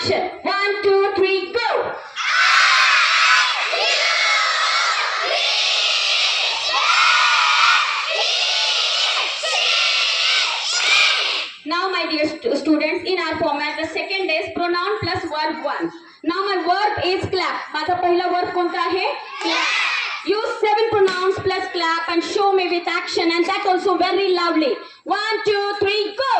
action. 1, 2, 3, go. Now my dear students, in our format the second is pronoun plus verb 1. Now my verb is clap. माझा पहिला verb कोणता आहे? Clap. Use 7 pronouns plus clap and show me with action, and that also very loudly. 1, 2, 3, go.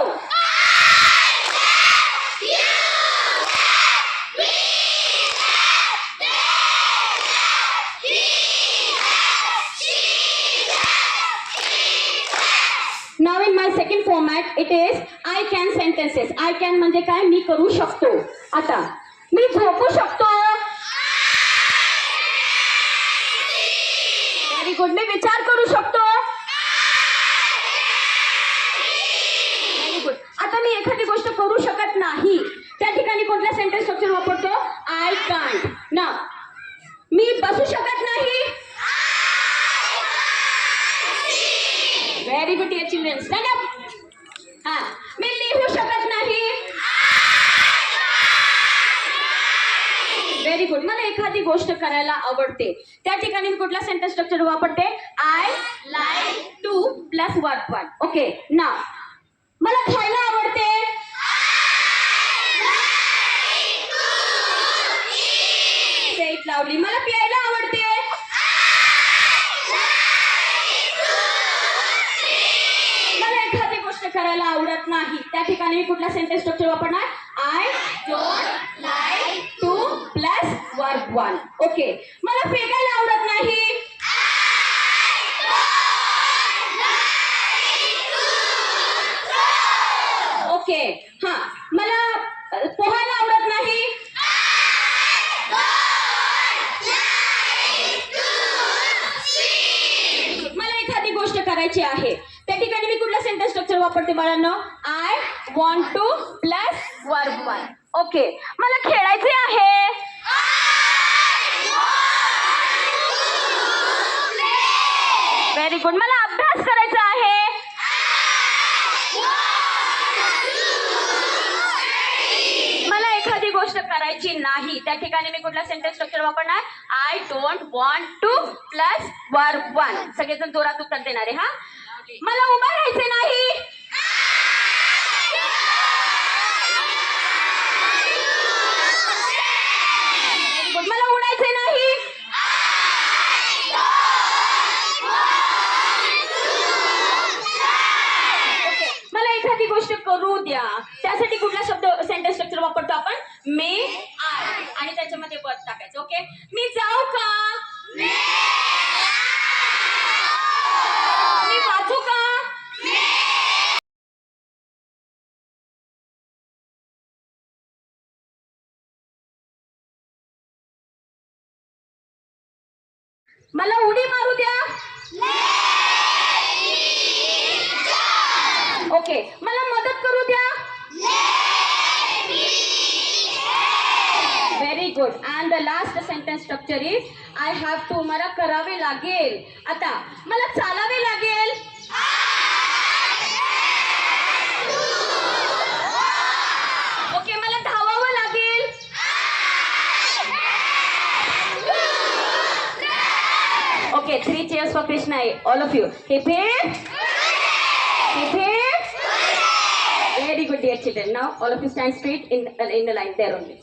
Now in my second format it is I can sentences. I can म्हणजे काय? मी करू शकतो. आता मी झोपू शकतो. Very good. मी विचार करू शकतो. Very good. आता मी एखादी गोष्ट करू शकत नाही, त्या ठिकाणी कोणता सेंटेन्स स्ट्रक्चर वापरतो? I can't. ना मी बसू शकत नाही. Very good deer children. Stand up. हा. मी लिहू शकत नाही. Very good. मला एखादी गोष्ट करायला आवडते, त्या ठिकाणी मी कुठला सेंटेन्स स्ट्रक्चर वापरते? I like two plus verb 1. Okay. ना मला खायला आवडते. से इट लाऊडली. मला प्यायला आवडते. करायला आवडत नाही, त्या ठिकाणी मी कुठला सेंटेन्स स्ट्रक्चर वापरणार? I don't like two plus verb 1. Okay. मला फेकायला आवडत नाही. ओके. हा. मला पोहायला आवडत नाही. मला एखादी गोष्ट करायची आहे, त्या ठिकाणी मी कुठला सेंटेन्स स्ट्रक्चर वापरते बाळांनो? I want two plus verb 1. Okay. मला खेळायचे आहे. Very good. मला अभ्यास करायचा आहे. मला एखादी गोष्ट करायची नाही, त्या ठिकाणी मी कुठला सेंटेन्स स्ट्रक्चर वापरणार? I don't want two plus verb 1. सगळेजण जोरात उत्तर देणारे. हा. मला उभा राहायचे नाही. मला उडायचे नाही. मला एखादी गोष्ट करू द्या, त्यासाठी कुठला शब्द सेंटेन्स स्ट्रक्चर वापरतो आपण? मे आय. आणि त्याच्यामध्ये वर्ब टाकायचं. ओके. मी जाऊ का? मी वाचू का? मला उडी मारू द्या. ओके. मला मदत करू द्या. Very good. And the last sentence structure is I have to. मला करावे लागेल. आता मला चालावे लागेल. ओके. मला धावावं लागेल. Okay. 3 cheers for Krishna. All of you. Hip hip. Hip hip. Very good dear children. Now all of you stand straight in the line there only.